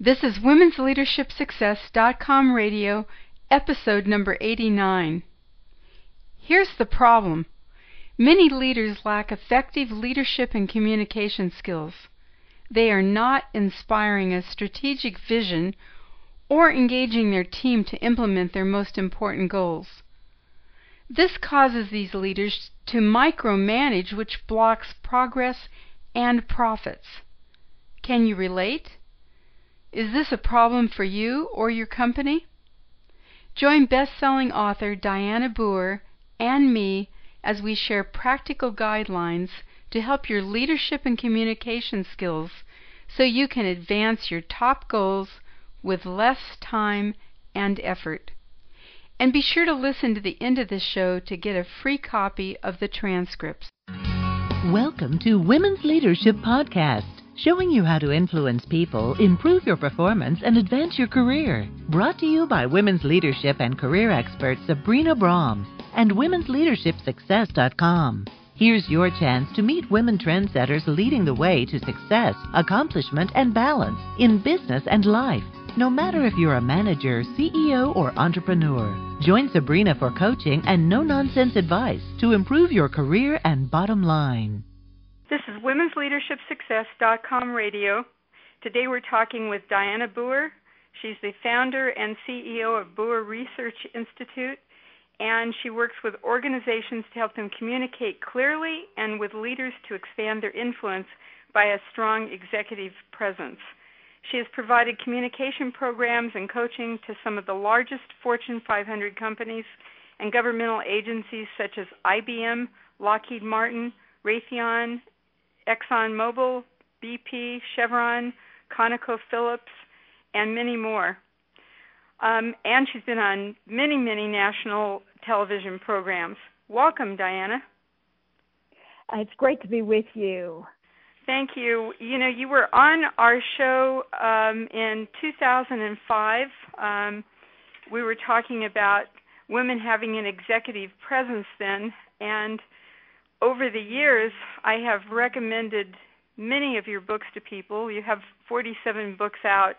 This is womensleadershipsuccess.com radio, episode number 89. Here's the problem. Many leaders lack effective leadership and communication skills. They are not inspiring a strategic vision or engaging their team to implement their most important goals. This causes these leaders to micromanage, which blocks progress and profits. Can you relate? Is this a problem for you or your company? Join best-selling author Dianna Booher and me as we share practical guidelines to help your leadership and communication skills so you can advance your top goals with less time and effort. And be sure to listen to the end of this show to get a free copy of the transcripts. Welcome to Women's Leadership Podcast, showing you how to influence people, improve your performance, and advance your career. Brought to you by women's leadership and career expert Sabrina Braham and womensleadershipsuccess.com. Here's your chance to meet women trendsetters leading the way to success, accomplishment, and balance in business and life. No matter if you're a manager, CEO, or entrepreneur, join Sabrina for coaching and no-nonsense advice to improve your career and bottom line. This is womensleadershipsuccess.com radio. Today we're talking with Dianna Booher. She's the founder and CEO of Booher Research Institute, and she works with organizations to help them communicate clearly and with leaders to expand their influence by a strong executive presence. She has provided communication programs and coaching to some of the largest Fortune 500 companies and governmental agencies such as IBM, Lockheed Martin, Raytheon, ExxonMobil, BP, Chevron, ConocoPhillips, and many more. And she's been on many, many national television programs. Welcome, Dianna. It's great to be with you. Thank you. You know, you were on our show in 2005. We were talking about women having an executive presence then, and over the years, I have recommended many of your books to people. You have 47 books out,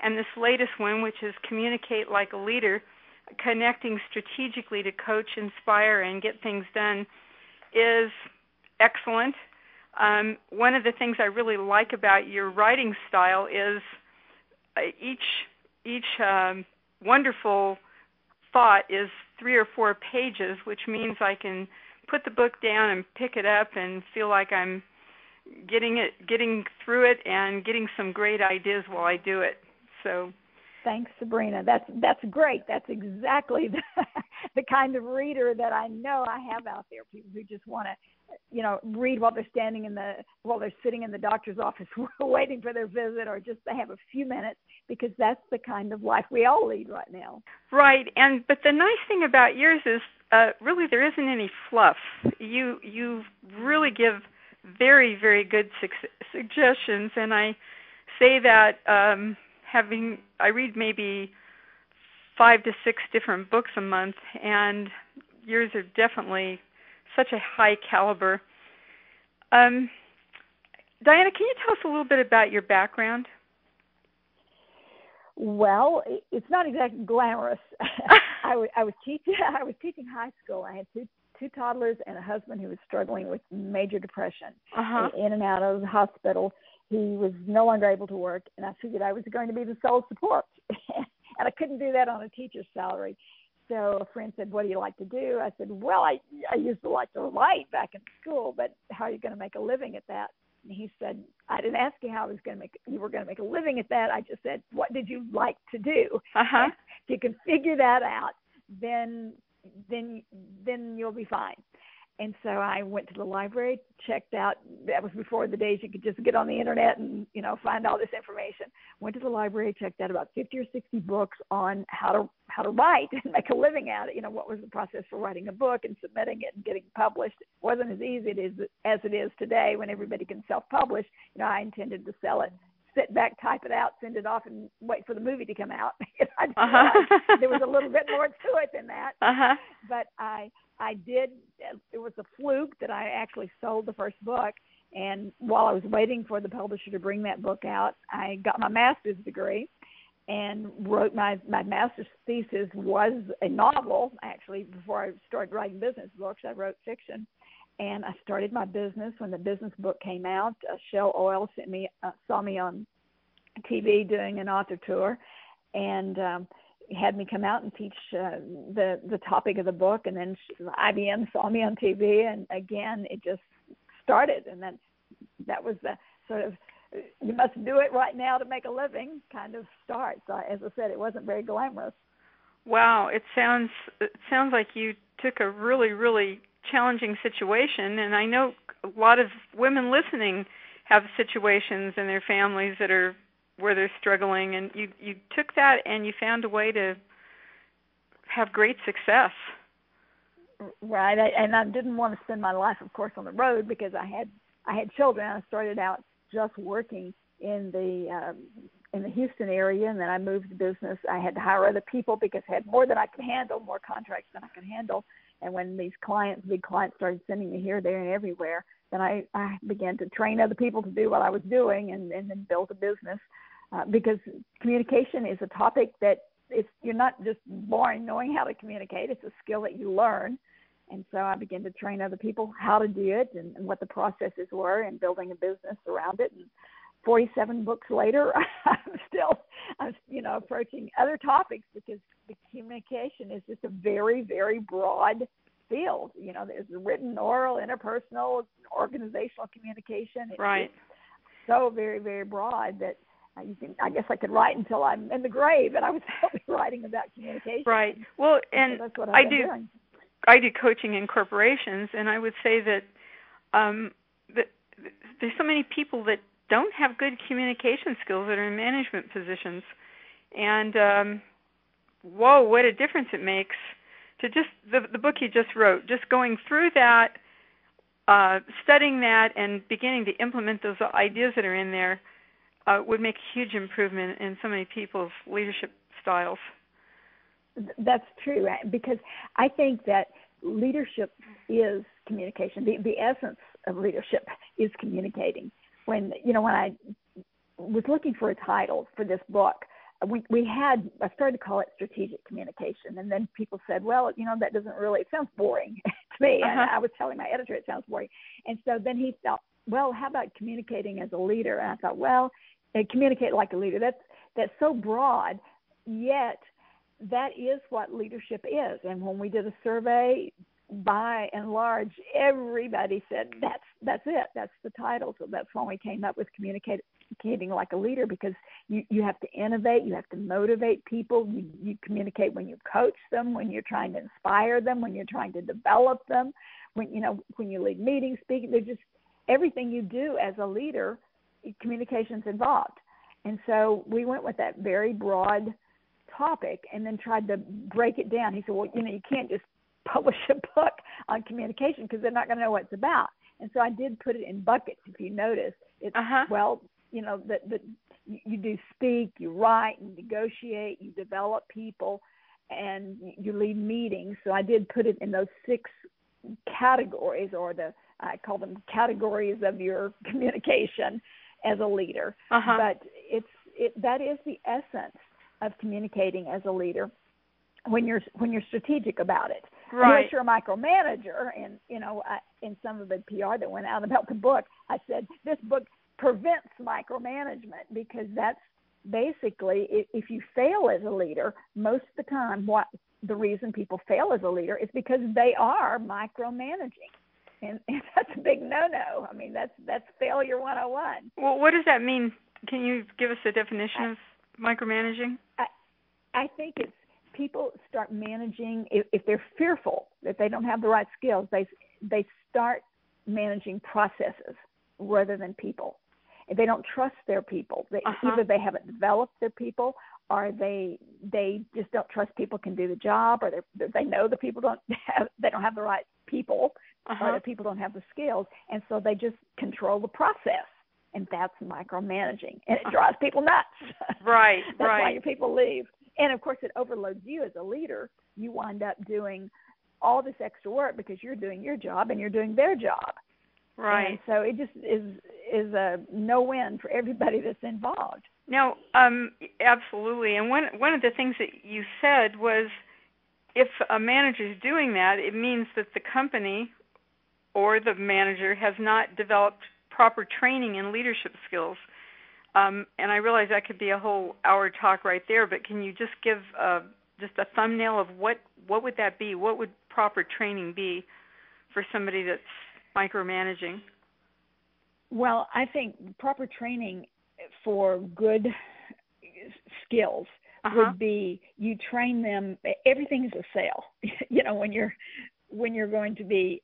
and this latest one, which is Communicate Like a Leader, connecting strategically to coach, inspire, and get things done, is excellent. One of the things I really like about your writing style is each wonderful thought is 3 or 4 pages, which means I can put the book down and pick it up and feel like I'm getting through it and getting some great ideas while I do it. So, thanks, Sabrina. That's great. That's exactly the kind of reader that I know I have out there. People who just want to, read while they're while they're sitting in the doctor's office waiting for their visit, or just they have a few minutes, because that's the kind of life we all lead right now. Right, but the nice thing about yours is really there isn't any fluff. You really give very, very good suggestions, and I say that I read maybe 5 to 6 different books a month, and yours are definitely such a high caliber. Dianna, can you tell us a little bit about your background? Well, it's not exactly glamorous. I was teaching high school. I had two toddlers and a husband who was struggling with major depression. In and out of the hospital. He was no longer able to work, and I figured I was going to be the sole support. And I couldn't do that on a teacher's salary. So a friend said, "What do you like to do?" I said, "Well, I used to like to write back in school, but how are you going to make a living at that?" And he said, "I didn't ask you how you were going to make a living at that. I just said, what did you like to do?" If you can figure that out, then you'll be fine. And so I went to the library, checked out. That was before the days you could just get on the internet and, find all this information. Went to the library, checked out about 50 or 60 books on how to write and make a living at it. What was the process for writing a book and submitting it and getting published. It wasn't as easy as it is today when everybody can self-publish. I intended to sell it, sit back, type it out, send it off, and wait for the movie to come out. I realized there was a little bit more to it than that. But I did. It was a fluke that I actually sold the first book, And while I was waiting for the publisher to bring that book out, I got my master's degree and wrote my master's thesis was a novel. Actually, before I started writing business books, I wrote fiction. And I started my business when the business book came out. Shell Oil saw me on TV doing an author tour, and had me come out and teach the topic of the book. And then IBM saw me on TV, and again, it just started. And that was the sort of you must do it right now to make a living kind of start. So as I said, it wasn't very glamorous. Wow, it sounds like you took a really, really challenging situation, and I know a lot of women listening have situations in their families that are where they're struggling, and you took that and you found a way to have great success. Right, and I didn't want to spend my life, of course, on the road because I had children. I started out just working in the Houston area, and then I moved the business. I had to hire other people because I had more than I could handle, more contracts than I could handle. And when these big clients started sending me here, there, and everywhere, then I began to train other people to do what I was doing and then build a business. Because communication is a topic that you're not just born knowing how to communicate. It's a skill that you learn. And so I began to train other people how to do it and what the processes were and building a business around it. And 47 books later, I'm approaching other topics because the communication is just a very, very broad field. There's written, oral, interpersonal, organizational communication. Right. It's so very, very broad that I guess I could write until I'm in the grave, and I was writing about communication. Right. Well, and so that's what I've been doing. I do coaching in corporations, and I would say that there's so many people that don't have good communication skills that are in management positions. And whoa, what a difference it makes to just the book you just wrote, just going through that, studying that, and beginning to implement those ideas that are in there would make a huge improvement in so many people's leadership styles. That's true, because I think that leadership is communication. The essence of leadership is communicating. When I was looking for a title for this book, I started to call it strategic communication, and then people said, well, that doesn't really, it sounds boring to me. And I was telling my editor it sounds boring. And so then he thought, well, how about communicating as a leader? And I thought, well, communicate like a leader. That's so broad, yet that is what leadership is. And when we did a survey, by and large, everybody said that's it. That's the title. So that's when we came up with communicating like a leader, because you have to innovate, you have to motivate people. You communicate when you coach them, when you're trying to inspire them, when you're trying to develop them, when you lead meetings, speaking. There's just everything you do as a leader, communication's involved. And so we went with that very broad topic and then tried to break it down. He said, well, you can't just publish a book on communication because they're not going to know what it's about. And so I did put it in buckets. If you notice, it's you do speak, you write, you negotiate, you develop people, and you lead meetings. So I did put it in those 6 categories, or I call them categories of your communication as a leader. But that is the essence of communicating as a leader when you're strategic about it. Right. Unless you're a micromanager, and in some of the PR that went out about the book, I said this book prevents micromanagement, because that's basically, if you fail as a leader, most of the time, the reason people fail as a leader is because they are micromanaging. And that's a big no-no. I mean, that's failure 101. Well, what does that mean? Can you give us a definition of micromanaging? I think it's people start managing, if they're fearful that they don't have the right skills, they start managing processes rather than people. If they don't trust their people, either they haven't developed their people, or they just don't trust people can do the job, or they know the people don't have the right people, or the people don't have the skills, and so they just control the process, and that's micromanaging, and it drives people nuts. Right. That's why your people leave. And of course, it overloads you as a leader. You wind up doing all this extra work because you're doing your job and you're doing their job. Right. And so it just is a no-win for everybody that's involved. Now, absolutely. And one of the things that you said was, if a manager is doing that, it means that the company or the manager has not developed proper training in leadership skills. And I realize that could be a whole hour talk right there, but can you just give just a thumbnail of what would that be? What would proper training be for somebody that's micromanaging? Well, I think proper training for good skills would be, you train them. Everything is a sale. when you're going to be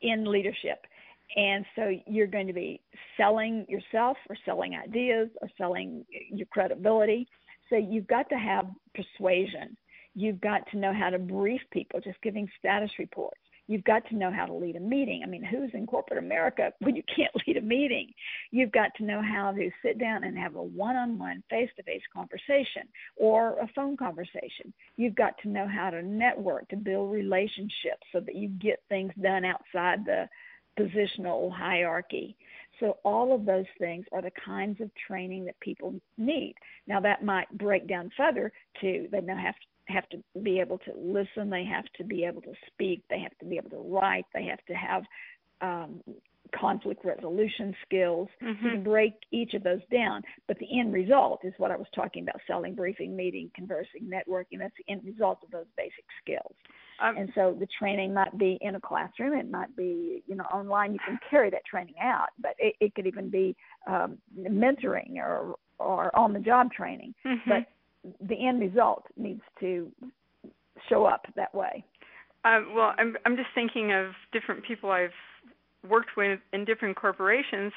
in leadership, and so you're going to be selling yourself or selling ideas or selling your credibility. So you've got to have persuasion. You've got to know how to brief people, just giving status reports. You've got to know how to lead a meeting. I mean, who's in corporate America when you can't lead a meeting? You've got to know how to sit down and have a one-on-one, face-to-face conversation or a phone conversation. You've got to know how to network, to build relationships so that you get things done outside the positional hierarchy. So all of those things are the kinds of training that people need. Now, that might break down further to they now have to be able to listen, they have to be able to speak, they have to be able to write, they have to have conflict resolution skills. You can break each of those down, but the end result is what I was talking about: selling, briefing, meeting, conversing, networking. That's the end result of those basic skills. And so the training might be in a classroom, it might be online. You can carry that training out, but it could even be mentoring or on-the-job training. But the end result needs to show up that way. Well, I'm just thinking of different people I've worked with in different corporations,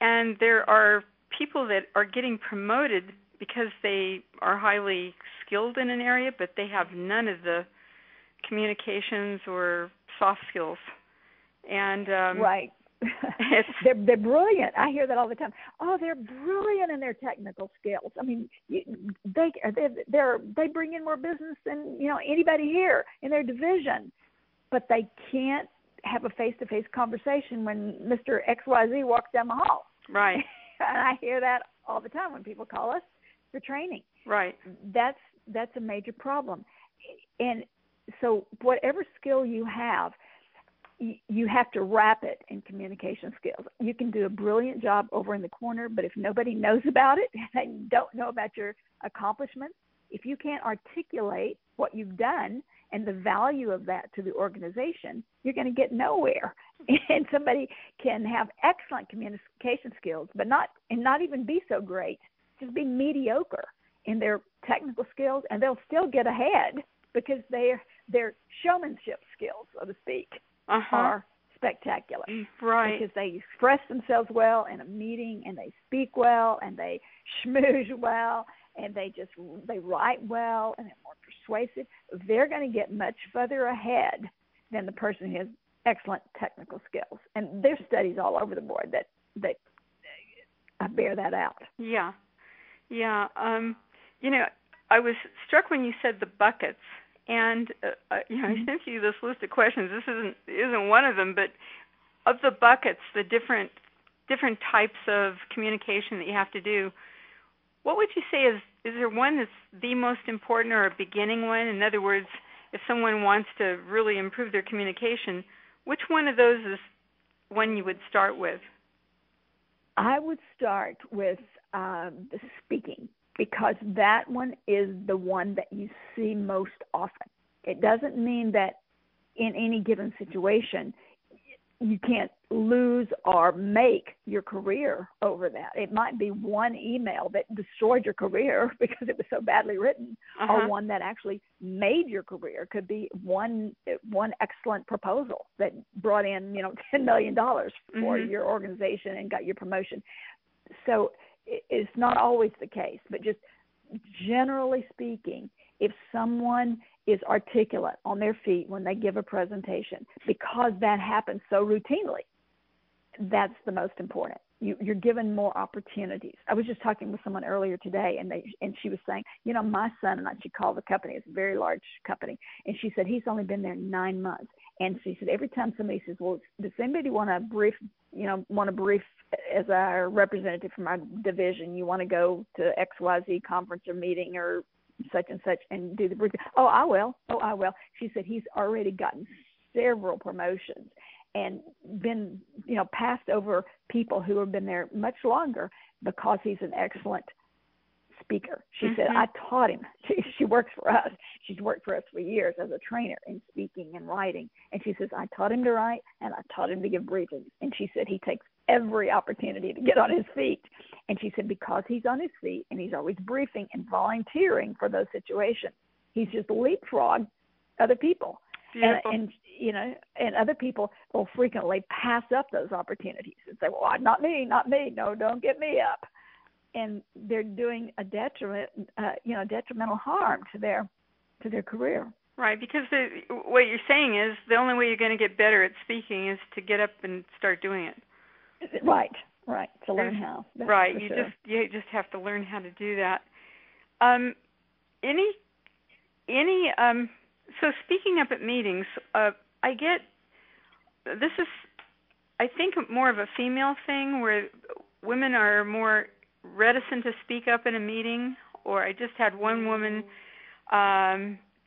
and there are people that are getting promoted because they are highly skilled in an area, but they have none of the communications or soft skills. And right. They're brilliant. I hear that all the time. Oh, they're brilliant in their technical skills. I mean, they bring in more business than anybody here in their division, but they can't have a face-to-face conversation when Mr. XYZ walks down the hall. Right. And I hear that all the time when people call us for training. Right. That's a major problem. And so whatever skill you have to wrap it in communication skills. You can do a brilliant job over in the corner, but if nobody knows about it, they don't know about your accomplishments, if you can't articulate what you've done and the value of that to the organization, you're going to get nowhere. And somebody can have excellent communication skills, but not even be so great, just be mediocre in their technical skills, and they'll still get ahead because their showmanship skills, so to speak, are spectacular. Right. Because they express themselves well in a meeting, and they speak well, and they schmooze well, and they write well, and they're more persuasive. They're going to get much further ahead than the person who has excellent technical skills. And there's studies all over the board that bear that out. Yeah. Yeah. I was struck when you said the buckets. And I sent you this list of questions. This isn't one of them, but of the buckets, the different types of communication that you have to do, what would you say is there one that's the most important, or a beginning one? In other words, if someone wants to really improve their communication, which one of those is one you would start with? I would start with the speaking, because that one is the one that you see most often. It doesn't mean that in any given situation you can't lose or make your career over that. It might be one email that destroyed your career because it was so badly written, or one that actually made your career. It could be one excellent proposal that brought in $10 million for your organization and got your promotion. So it's not always the case, but just generally speaking, if someone is articulate on their feet when they give a presentation, because that happens so routinely, that's the most important. You're given more opportunities. I was just talking with someone earlier today, and she was saying, my son and I, she called the company, it's a very large company, and she said he's only been there 9 months, And she said every time somebody says, well, does anybody want to brief as our representative from our division, you want to go to XYZ conference or meeting or such and such and do the briefing? Oh, I will. She said he's already gotten several promotions and been, passed over people who have been there much longer because he's an excellent speaker. She said, I taught him. She works for us. She's worked for us for years as a trainer in speaking and writing. And she says, I taught him to write and I taught him to give briefings. And she said he takes every opportunity to get on his feet. And she said because he's on his feet and he's always briefing and volunteering for those situations, he's just leapfrogged other people. And other people will frequently pass up those opportunities and say, well, not me. No, don't get me up. And they're doing a detrimental harm to their career. Right, because what you're saying is the only way you're going to get better at speaking is to get up and start doing it. Right, to learn how. Right, you just have to learn how to do that. So speaking up at meetings, I think more of a female thing where women are more reticent to speak up in a meeting. Or I just had one woman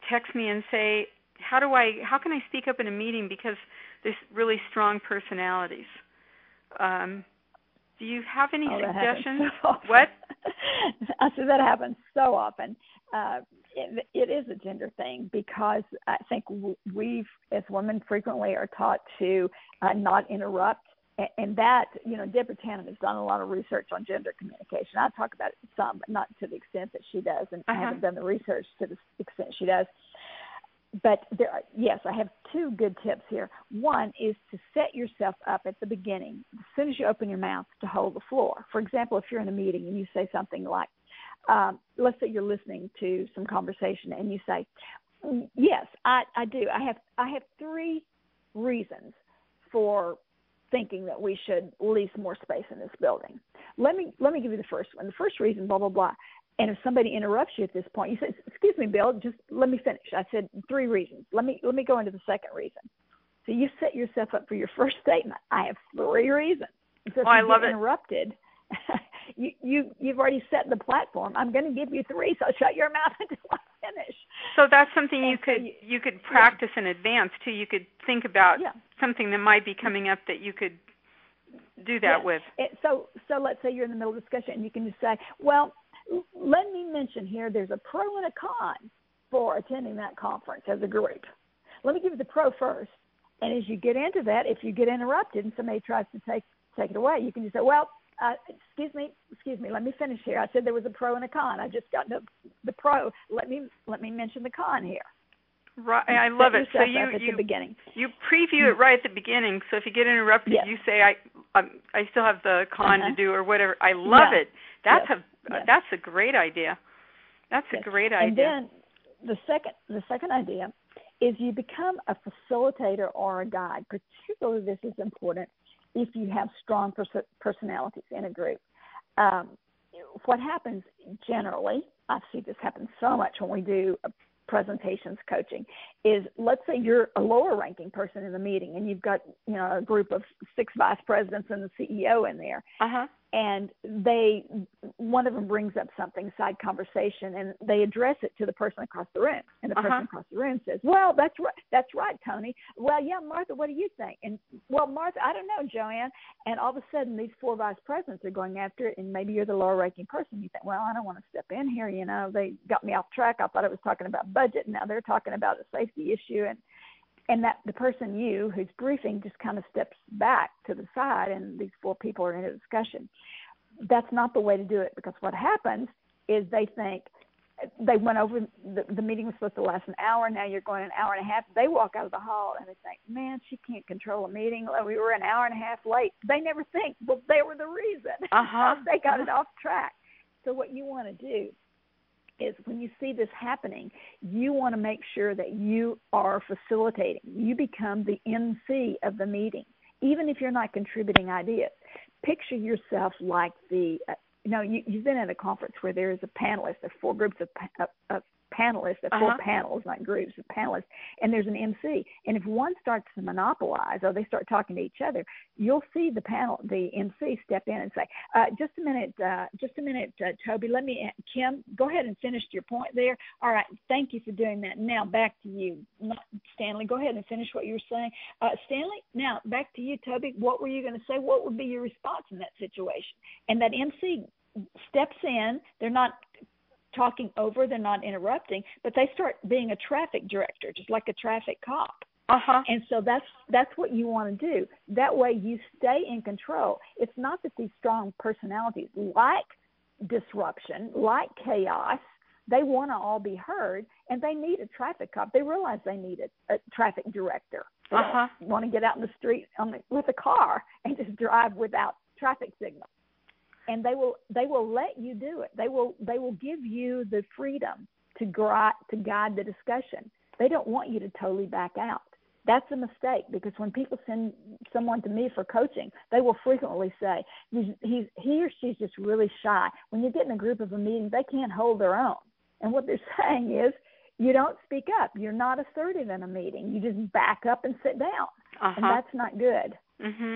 text me and say, how can I speak up in a meeting because there's really strong personalities? Do you have any suggestions? What? I said that happens so often. It is a gender thing because I think we as women frequently are taught to not interrupt. And that, Deborah Tannen has done a lot of research on gender communication. I talk about it some, but not to the extent that she does. And I haven't done the research to the extent she does. But I have two good tips here. One is to set yourself up at the beginning, as soon as you open your mouth, to hold the floor. For example, if you're in a meeting and you say something like, let's say you're listening to some conversation and you say, yes, I do. I have three reasons for thinking that we should lease more space in this building. Let me give you the first one. The first reason, blah, blah, blah. And if somebody interrupts you at this point, you say, excuse me, Bill, just let me finish. I said 3 reasons. Let me go into the second reason. So you set yourself up for your first statement. I have 3 reasons. So if you get interrupted, you've already set the platform. I'm going to give you 3, so shut your mouth until I finish. So that's something you could practice in advance too. You could think about something that might be coming up that you could do that with. So let's say you're in the middle of discussion and you can just say, well, let me mention here there's a pro and a con for attending that conference as a group. Let me give you the pro first. And as you get into that, if you get interrupted and somebody tries to take it away, you can just say, well, excuse me, let me finish here. I said there was a pro and a con. I just got the pro. Let me mention the con here. Right, I love it. So you beginning. You preview it right at the beginning. So if you get interrupted, you say, I still have the con to do or whatever. I love it. That's a great idea. That's a great idea. And then the second idea is you become a facilitator or a guide. Particularly this is important if you have strong personalities in a group. What happens generally, I see this happen so much when we do presentations coaching, is let's say you're a lower ranking person in the meeting and you've got a group of 6 vice presidents and the CEO in there. And one of them brings up something, side conversation, and they address it to the person across the room. And the person across the room says, well, that's right, Tony. Well, yeah, Martha, what do you think? And, well, Martha, I don't know, Joanne. And all of a sudden, these 4 vice presidents are going after it, and maybe you're the lower-ranking person. You think, well, I don't want to step in here. They got me off track. I thought I was talking about budget, and now they're talking about a safety issue. And that the person who's briefing just kind of steps back to the side, and these 4 people are in a discussion. That's not the way to do it, because what happens is they think they went over, the meeting was supposed to last an hour, now you're going an hour and a half. They walk out of the hall and they think, man, she can't control a meeting. We were an hour and a half late. They never think, well, they were the reason. They got it off track. So what you want to do is when you see this happening, you want to make sure that you are facilitating. You become the MC of the meeting, even if you're not contributing ideas. Picture yourself like you've been at a conference where there is a panelist, there are 4 groups of panelists. They're full panels, not groups of panelists. And there's an MC. And if one starts to monopolize or they start talking to each other, you'll see the MC step in and say, just a minute, Toby, Kim, go ahead and finish your point there. All right, thank you for doing that. Now back to you, Stanley. Go ahead and finish what you were saying. Stanley, now back to you, Toby. What were you going to say? What would be your response in that situation? And that MC steps in. They're not talking over, they're not interrupting, but they start being a traffic director, just like a traffic cop. And so that's what you want to do. That way you stay in control. It's not that these strong personalities like disruption, like chaos, they want to all be heard, and they need a traffic cop. They realize they need a traffic director. They don't want to get out in the street with a car and just drive without traffic signals. And they will let you do it. They will give you the freedom to guide the discussion. They don't want you to totally back out. That's a mistake, because when people send someone to me for coaching, they will frequently say, he or she's just really shy. When you get in a group of a meeting, they can't hold their own. And what they're saying is, you don't speak up. You're not assertive in a meeting. You just back up and sit down. And that's not good.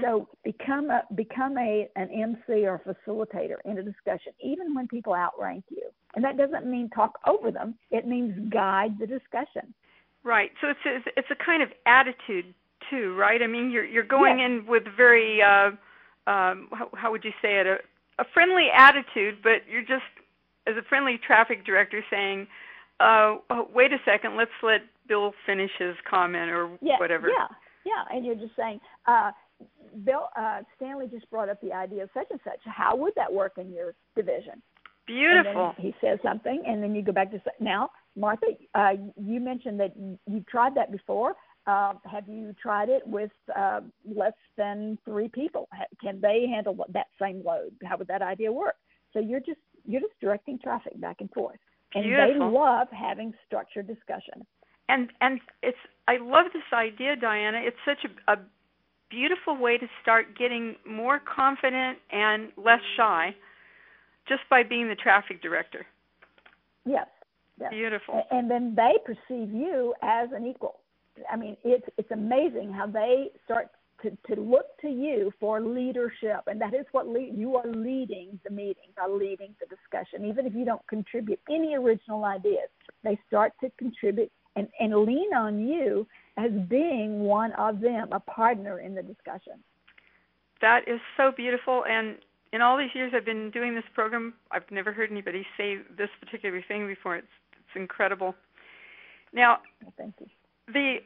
So become an MC or a facilitator in a discussion, even when people outrank you. And that doesn't mean talk over them. It means guide the discussion. Right. So it's a kind of attitude too, right? I mean, you're going in with very how would you say it, a friendly attitude, but you're just, as a friendly traffic director, saying, wait a second, let's let Bill finish his comment or whatever. Yeah, and you're just saying, Bill, Stanley just brought up the idea of such and such. How would that work in your division? Beautiful. And then he says something, and then you go back to now, Martha, you mentioned that you've tried that before. Have you tried it with less than 3 people? Can they handle that same load? How would that idea work? So you're just directing traffic back and forth, and they love having structured discussion. And I love this idea, Dianna. It's such a beautiful way to start getting more confident and less shy, just by being the traffic director. Yes. Beautiful. And then they perceive you as an equal. I mean, it's amazing how they start to look to you for leadership, and that is what you are leading the meeting, leading the discussion. Even if you don't contribute any original ideas, they start to contribute and lean on you as being one of them, a partner in the discussion. That is so beautiful, and in all these years I've been doing this program, I've never heard anybody say this particular thing before. It's incredible. Now, thank you.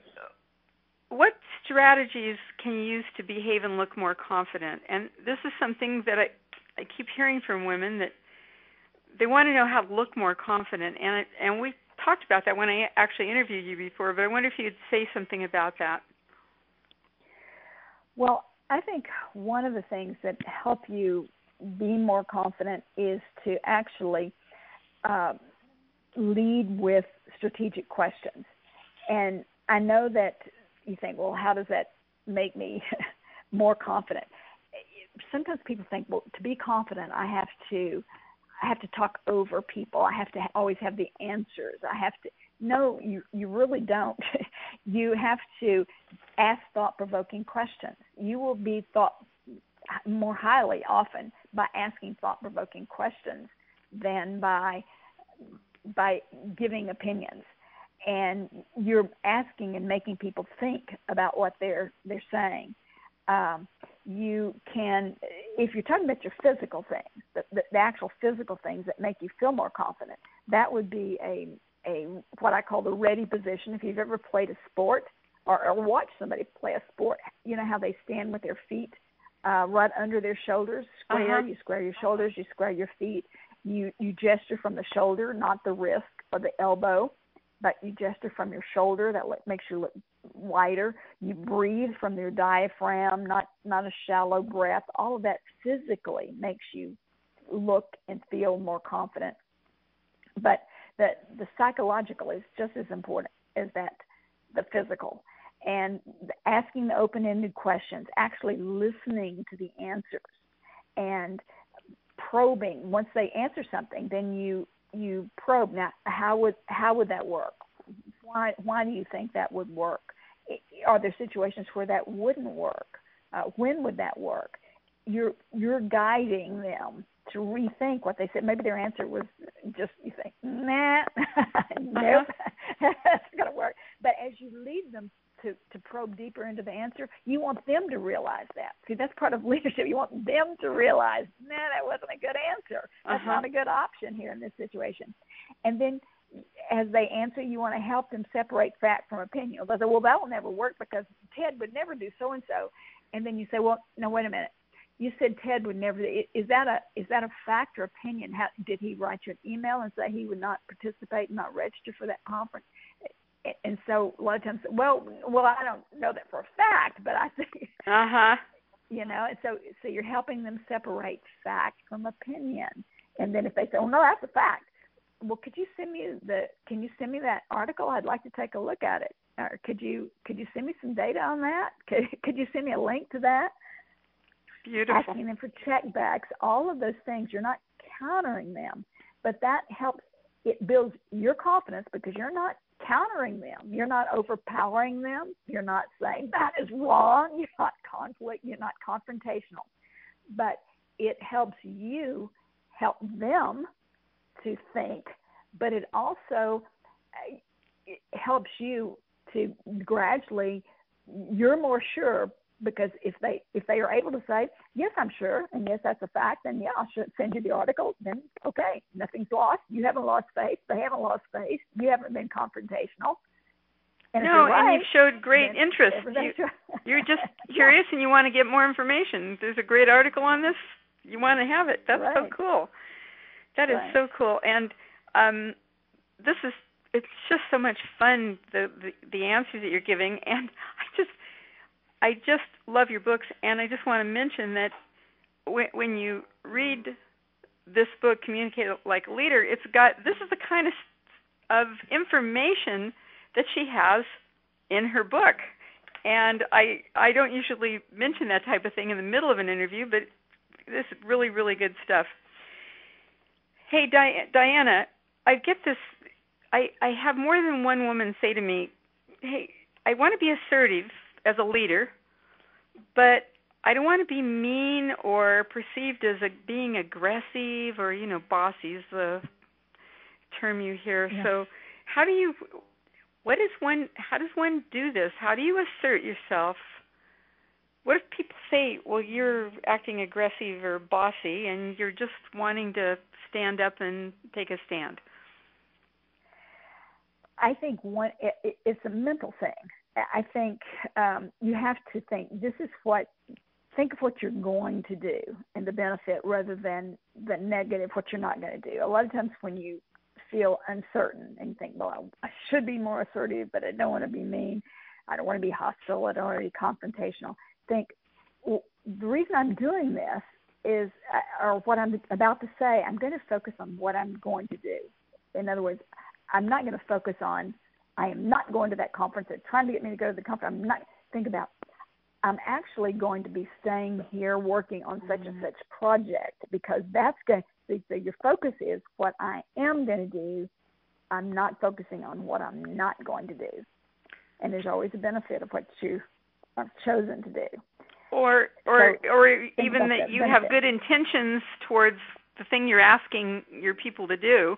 What strategies can you use to behave and look more confident? And this is something that I keep hearing from women, that they want to know how to look more confident. And we talked about that when I actually interviewed you before, but I wonder if you'd say something about that. Well, I think one of the things that help you be more confident is to actually lead with strategic questions. And I know that you think, well, how does that make me more confident? Sometimes people think, well, to be confident, I have to talk over people. I have to always have the answers. No, you really don't. You have to ask thought-provoking questions. You will be thought more highly often by asking thought-provoking questions than by giving opinions. And you're asking and making people think about what they're saying. You can, if you're talking about your physical things, the actual physical things that make you feel more confident, that would be a what I call the ready position. If you've ever played a sport or watched somebody play a sport, you know how they stand with their feet right under their shoulders, square. You square your shoulders, you square your feet. You gesture from the shoulder, not the wrist or the elbow, but you gesture from your shoulder. That makes you look wider. You breathe from your diaphragm, not a shallow breath. All of that physically makes you look and feel more confident. But the psychological is just as important as the physical. And asking the open-ended questions, actually listening to the answers, and probing. Once they answer something, then you you probe. Now, how would that work? Why do you think that would work? Are there situations where that wouldn't work? When would that work? You're guiding them to rethink what they said. Maybe their answer was just, you think, nah, nope, that's going to work. But as you lead them to probe deeper into the answer, you want them to realize that. See, that's part of leadership. You want them to realize, nah, that wasn't a good answer. That's not a good option here in this situation. And then as they answer, you want to help them separate fact from opinion. They'll say, well, that will never work because Ted would never do so-and-so. And then you say, well, no, wait a minute. You said Ted would never. Is that a fact or opinion? Did he write you an email and say he would not participate and not register for that conference? And so a lot of times, well, I don't know that for a fact, but I think, you know. And so you're helping them separate fact from opinion. And then if they say, oh no, that's a fact. Well, can you send me that article? I'd like to take a look at it. Or could you send me some data on that? Could you send me a link to that? Beautiful. Asking them for checkbacks, all of those things. You're not countering them, but that helps. It builds your confidence because you're not countering them. You're not overpowering them. You're not saying that is wrong. You're not conflict. You're not confrontational. But it helps you help them to think. But it also helps you to gradually. You're more sure. Because if they are able to say, yes, I'm sure, and yes, that's a fact, then yeah, I'll send you the article, then okay, nothing's lost. You haven't lost faith. They haven't lost faith. You haven't been confrontational. And no, right, and you've showed great interest. You're just curious and you want to get more information. There's a great article on this. You want to have it. That's so cool. That is so cool. And it's just so much fun, the answers that you're giving. And I just love your books, and I just want to mention that when you read this book, Communicate Like a Leader, this is the kind of information that she has in her book. And I don't usually mention that type of thing in the middle of an interview, but this is really, really good stuff. Hey, Dianna, I get this. I have more than one woman say to me, hey, I want to be assertive as a leader, but I don't want to be mean or perceived as being aggressive or, bossy is the term you hear. Yeah. So how does one do this? How do you assert yourself? What if people say, well, you're acting aggressive or bossy and you're just wanting to stand up and take a stand? I think it's a mental thing. I think you have to think, think of what you're going to do and the benefit rather than the negative, what you're not going to do. A lot of times when you feel uncertain and you think, well, I should be more assertive, but I don't want to be mean. I don't want to be hostile. I don't want to be confrontational. Think, well, the reason I'm doing this is, or what I'm about to say, I'm going to focus on what I'm going to do. In other words, I'm not going to focus on, I am not going to that conference. They're trying to get me to go to the conference. I'm actually going to be staying here working on such and such project because that's going to, so your focus is what I am going to do. I'm not focusing on what I'm not going to do. And there's always a benefit of what you have chosen to do. Or even that you have good intentions towards the thing you're asking your people to do.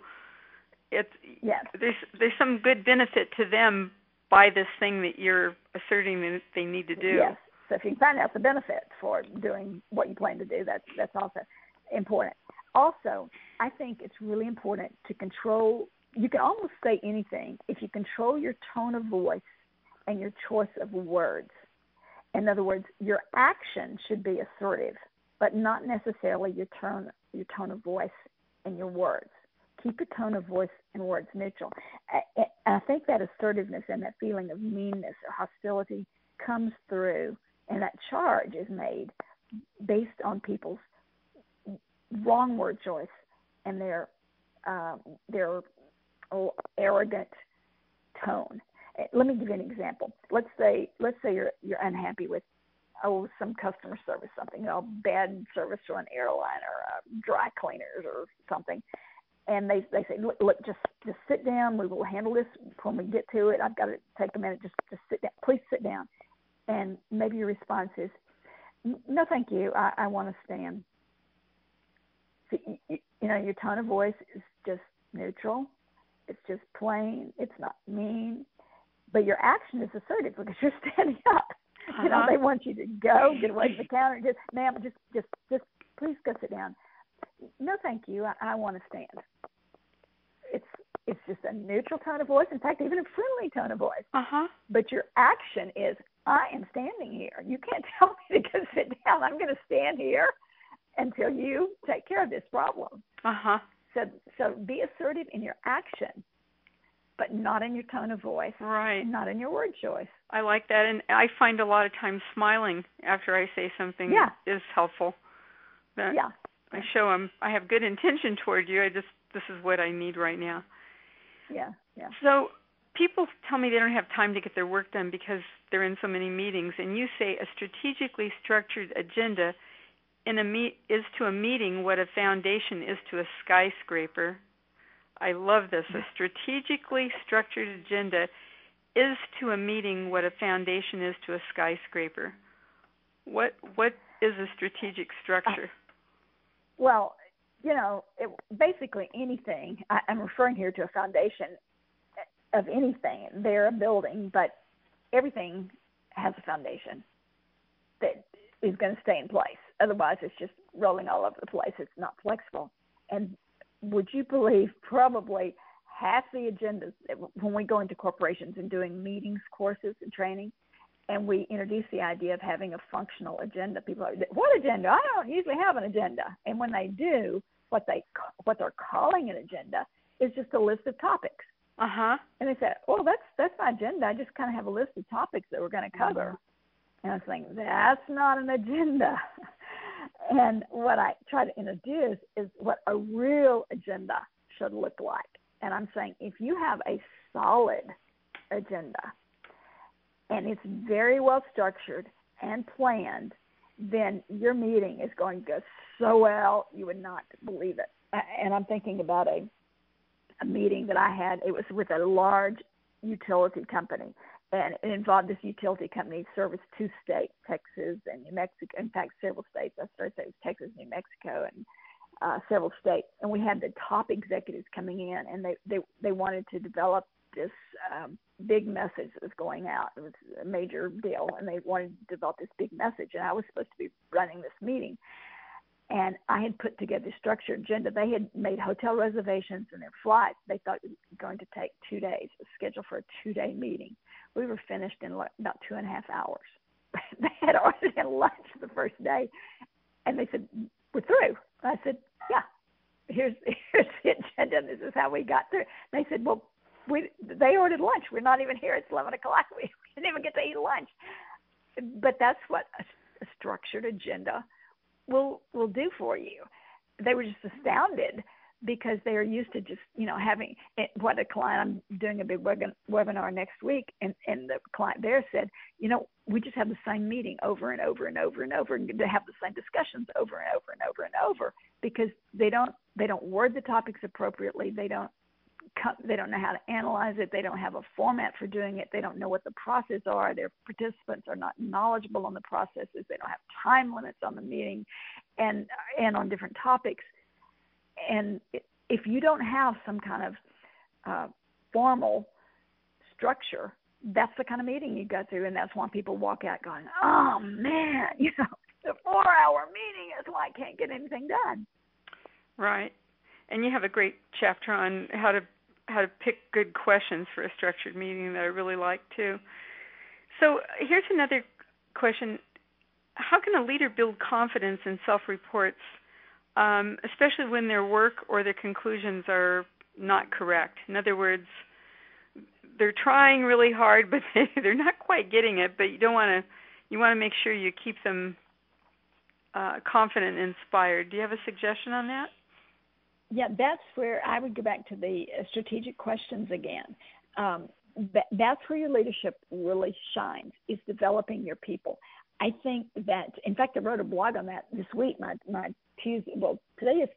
There's some good benefit to them by this thing that you're asserting that they need to do. Yes. So if you can find out the benefit for doing what you plan to do, that's also important. Also, I think it's really important to control. You can almost say anything if you control your tone of voice and your choice of words. In other words, your action should be assertive, but not necessarily your tone of voice and your words. Keep your tone of voice and words neutral. I think that assertiveness and that feeling of meanness or hostility comes through, and that charge is made based on people's wrong word choice and their arrogant tone. Let me give you an example. Let's say you're unhappy with some customer service, something, bad service to an airline or dry cleaners or something. and they say, look, just sit down. We will handle this when we get to it. I've got to take a minute. Just sit down. Please sit down. And maybe your response is, no, thank you. I want to stand. See, your tone of voice is just neutral. It's just plain. It's not mean. But your action is assertive because you're standing up. They want you to go, get away from the counter. Just, ma'am, just please go sit down. No, thank you. I want to stand. It's just a neutral tone of voice. In fact, even a friendly tone of voice. But your action is, I am standing here. You can't tell me to go sit down. I'm going to stand here until you take care of this problem. So be assertive in your action, but not in your tone of voice. Right. Not in your word choice. I like that, and I find a lot of times smiling after I say something is helpful. I show I have good intention toward you. This is what I need right now. Yeah. So people tell me they don't have time to get their work done because they're in so many meetings, and you say a strategically structured agenda is to a meeting what a foundation is to a skyscraper. I love this. A strategically structured agenda is to a meeting what a foundation is to a skyscraper. What is a strategic structure? Well, basically anything. I'm referring here to a foundation of anything. They're a building, but everything has a foundation that is going to stay in place. Otherwise, it's just rolling all over the place. It's not flexible. And would you believe probably half the agendas, when we go into corporations and doing meetings, courses, and training, and we introduce the idea of having a functional agenda, people are, what agenda? I don't usually have an agenda. And when they do, what they're calling an agenda is just a list of topics. And they say, well, that's my agenda. I just kind of have a list of topics that we're going to cover. And I was thinking, that's not an agenda. And what I try to introduce is what a real agenda should look like. And I'm saying, if you have a solid agenda and it's very well structured and planned, then your meeting is going to go so well you would not believe it. And I'm thinking about a meeting that I had. It was with a large utility company, and it involved this utility company service 2 states, Texas and New Mexico. In fact, several states. I started to say it was Texas, New Mexico, and several states. And we had the top executives coming in, and they wanted to develop this big message that was going out. It was a major deal, and they wanted to develop this big message. And I was supposed to be running this meeting. And I had put together a structured agenda. They had made hotel reservations and their flights. They thought it was going to take 2 days, a schedule for a 2-day meeting. We were finished in about 2.5 hours. They had ordered in lunch the first day, and they said, we're through. I said, yeah, here's the agenda. This is how we got through. And they said, well, they ordered lunch. We're not even here. It's 11 o'clock. We didn't even get to eat lunch. But that's what a structured agenda will do for you. They were just astounded because they are used to just, having what a client, I'm doing a big webinar next week, and the client there said, we just have the same meeting over and over and over and over, and to have the same discussions over and over and over and over, because they don't word the topics appropriately. They don't know how to analyze it. They don't have a format for doing it. They don't know what the process are. Their participants are not knowledgeable on the processes. They don't have time limits on the meeting and on different topics. And if you don't have some kind of formal structure, that's the kind of meeting you go through, and that's why people walk out going, oh, man, the 4-hour meeting is why I can't get anything done. Right. And you have a great chapter on how to pick good questions for a structured meeting that I really like, too. So here's another question. How can a leader build confidence in self-reports, especially when their work or their conclusions are not correct? In other words, they're trying really hard, but they're not quite getting it, but you want to make sure you keep them confident and inspired. Do you have a suggestion on that? Yeah, that's where I would go back to the strategic questions again. That's where your leadership really shines, is developing your people. I think that, in fact, I wrote a blog on that this week. My Tuesday, well, today is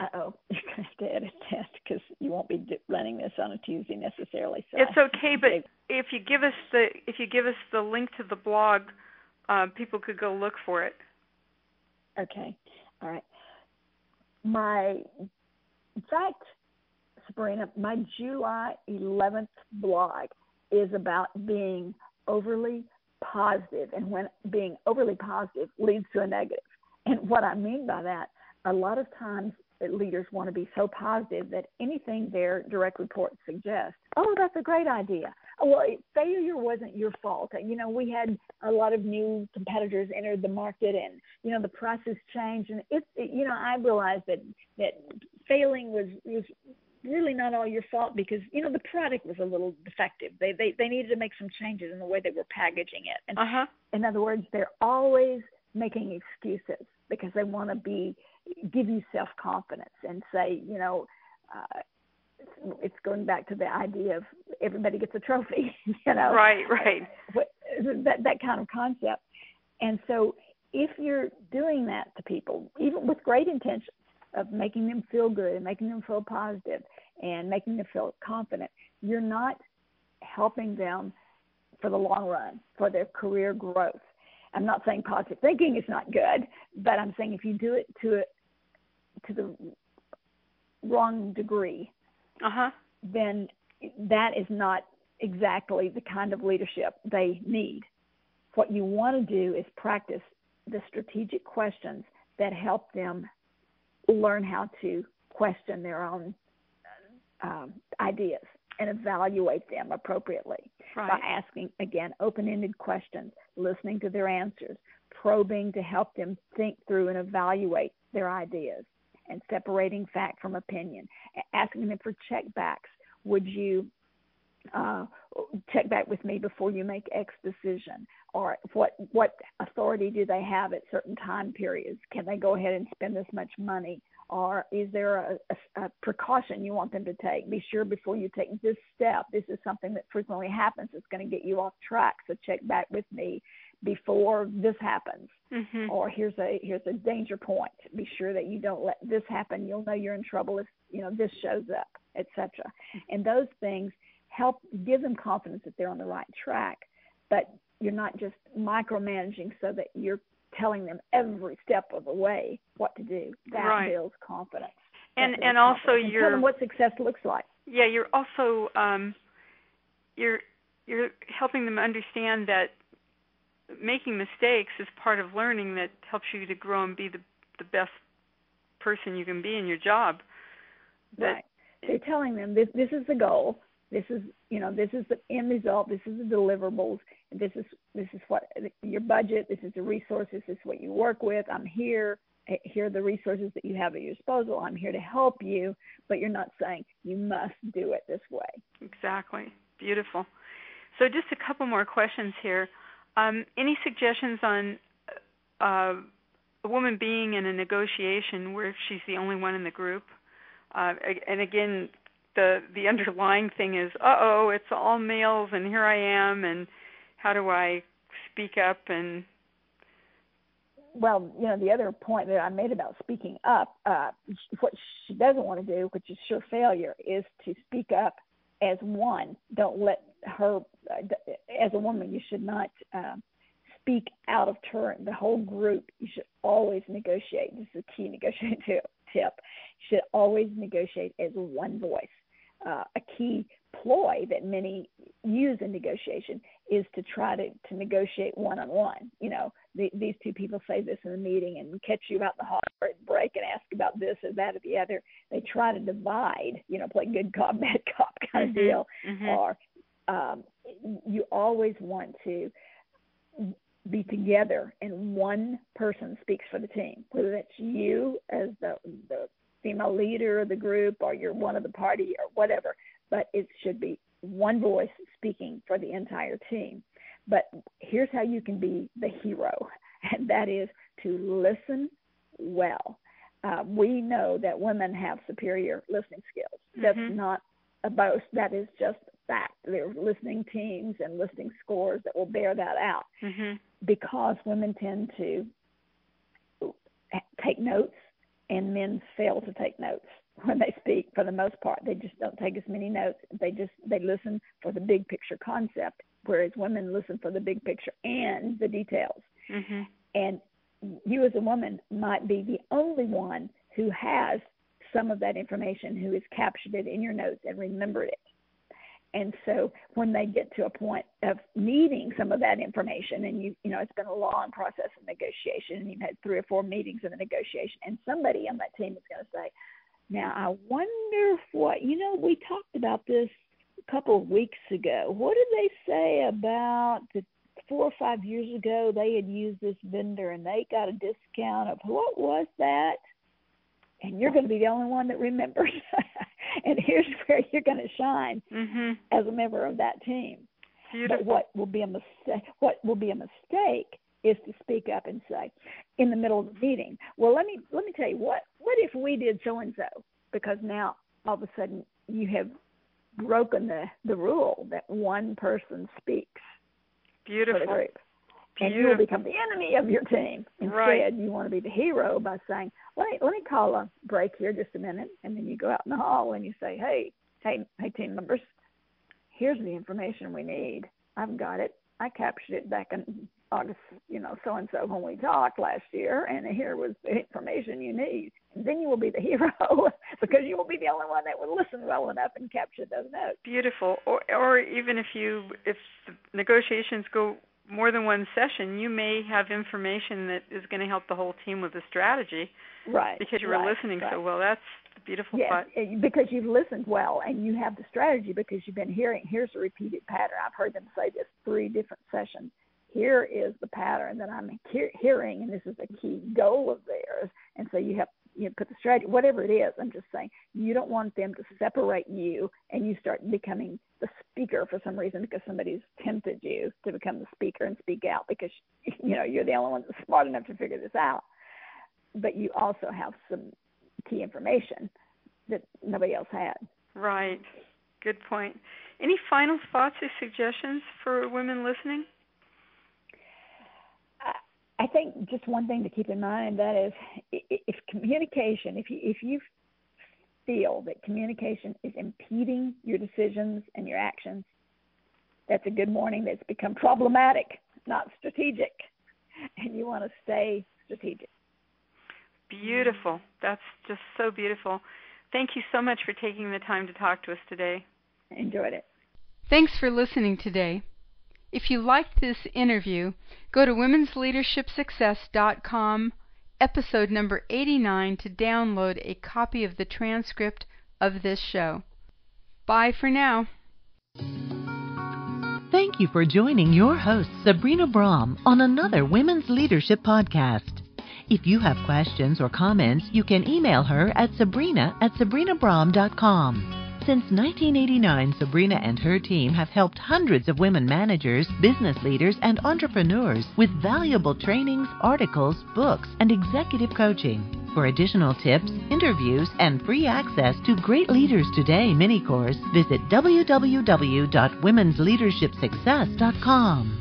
Uh-oh, you're going to have to edit that because you won't be running this on a Tuesday necessarily. So it's okay, but if you give us the link to the blog, people could go look for it. Okay, all right. In fact, Sabrina, my July 11th blog is about being overly positive, and when being overly positive leads to a negative. And what I mean by that, a lot of times leaders want to be so positive that anything their direct reports suggest, oh, that's a great idea. Well, failure wasn't your fault. We had a lot of new competitors entered the market, and the prices changed, and I realized that failing was really not all your fault because the product was a little defective. They needed to make some changes in the way they were packaging it. And in other words, they're always making excuses because they want to give you self-confidence and say, it's going back to the idea of everybody gets a trophy, Right. That kind of concept. And so if you're doing that to people, even with great intentions of making them feel good and making them feel positive and making them feel confident, you're not helping them for the long run, for their career growth. I'm not saying positive thinking is not good, but I'm saying if you do it to the wrong degree, then that is not exactly the kind of leadership they need. What you want to do is practice the strategic questions that help them learn how to question their own ideas and evaluate them appropriately by asking, again, open-ended questions, listening to their answers, probing to help them think through and evaluate their ideas, and separating fact from opinion, asking them for checkbacks. Would you check back with me before you make X decision? Or what authority do they have at certain time periods? Can they go ahead and spend this much money? Or is there a precaution you want them to take? Be sure before you take this step, this is something that frequently happens. It's going to get you off track, so check back with me before this happens. Or here's a danger point. Be sure that you don't let this happen. You'll know you're in trouble if this shows up, etc. And those things help give them confidence that they're on the right track. But you're not just micromanaging so that you're telling them every step of the way what to do. That builds confidence. And also you're tell them what success looks like. Yeah, you're also you're helping them understand that making mistakes is part of learning that helps you to grow and be the best person you can be in your job. Right. They're telling them this is the goal. This is the end result. This is the deliverables. This is what your budget. This is the resources. This is what you work with. I'm here. Here are the resources that you have at your disposal. I'm here to help you, but you're not saying you must do it this way. Exactly. Beautiful. So just a couple more questions here. Any suggestions on a woman being in a negotiation where she's the only one in the group? And again, the underlying thing is, it's all males, and here I am, and how do I speak up? And well, the other point that I made about speaking up, what she doesn't want to do, which is sure failure, is to speak up as one. Don't let her, as a woman, you should not speak out of turn. The whole group, you should always negotiate. This is a key negotiating tip. You should always negotiate as one voice. A key ploy that many use in negotiation is to try to negotiate one-on-one. These two people say this in a meeting and catch you about the hot break and ask about this or that or the other. They try to divide, play good cop, bad cop kind of deal. Or you always want to be together and one person speaks for the team, whether that's you as the female leader of the group or you're one of the party or whatever, but it should be one voice speaking for the entire team. But here's how you can be the hero, and that is to listen well. We know that women have superior listening skills. That's not a boast. That is just fact. There are listening teams and listening scores that will bear that out because women tend to take notes and men fail to take notes when they speak. For the most part, they just don't take as many notes. They listen for the big picture concept, whereas women listen for the big picture and the details. Mm-hmm. And you as a woman might be the only one who has some of that information, who has captured it in your notes and remembered it. And so when they get to a point of needing some of that information, and you know it's been a long process of negotiation, and you've had 3 or 4 meetings of a negotiation, and somebody on that team is going to say, now I wonder what, you know, we talked about this a couple of weeks ago. What did they say about the 4 or 5 years ago they had used this vendor and they got a discount of, what was that? And you're going to be the only one that remembers. And here's where you're going to shine as a member of that team. Beautiful. But what will be a mistake is to speak up and say, in the middle of the meeting, well, let me tell you what if we did so and so? Because now all of a sudden you have broken the rule that one person speaks. Beautiful. For the group. And you will become the enemy of your team. Instead, you want to be the hero by saying, let me call a break here just a minute, and then you go out in the hall and you say, hey, team members, here's the information we need. I've got it. I captured it back in August, so-and-so when we talked last year, and here was the information you need. And then you will be the hero because you will be the only one that will listen well enough and capture those notes. Beautiful. Or even if the negotiations go more than one session, you may have information that is going to help the whole team with the strategy. Right. Because you were listening so well. That's the beautiful part. Yes, because you've listened well and you have the strategy because you've been hearing, here's a repeated pattern. I've heard them say this 3 different sessions. Here is the pattern that I'm hearing, and this is a key goal of theirs. And so you put the strategy, whatever it is. I'm just saying, you don't want them to separate you and you start becoming the speaker for some reason because somebody's tempted you to become the speaker and speak out because, you're the only one that's smart enough to figure this out. But you also have some key information that nobody else had. Right. Good point. Any final thoughts or suggestions for women listening? I think just one thing to keep in mind, that is, if communication, if you feel that communication is impeding your decisions and your actions, that's a good warning that's become problematic, not strategic, and you want to stay strategic. Beautiful. That's just so beautiful. Thank you so much for taking the time to talk to us today. I enjoyed it. Thanks for listening today. If you liked this interview, go to womensleadershipsuccess.com, episode number 89, to download a copy of the transcript of this show. Bye for now. Thank you for joining your host, Sabrina Braham, on another Women's Leadership Podcast. If you have questions or comments, you can email her at sabrina@sabrinabraham.com. Since 1989, Sabrina and her team have helped hundreds of women managers, business leaders, and entrepreneurs with valuable trainings, articles, books, and executive coaching. For additional tips, interviews, and free access to Great Leaders Today mini-course, visit www.womensleadershipsuccess.com.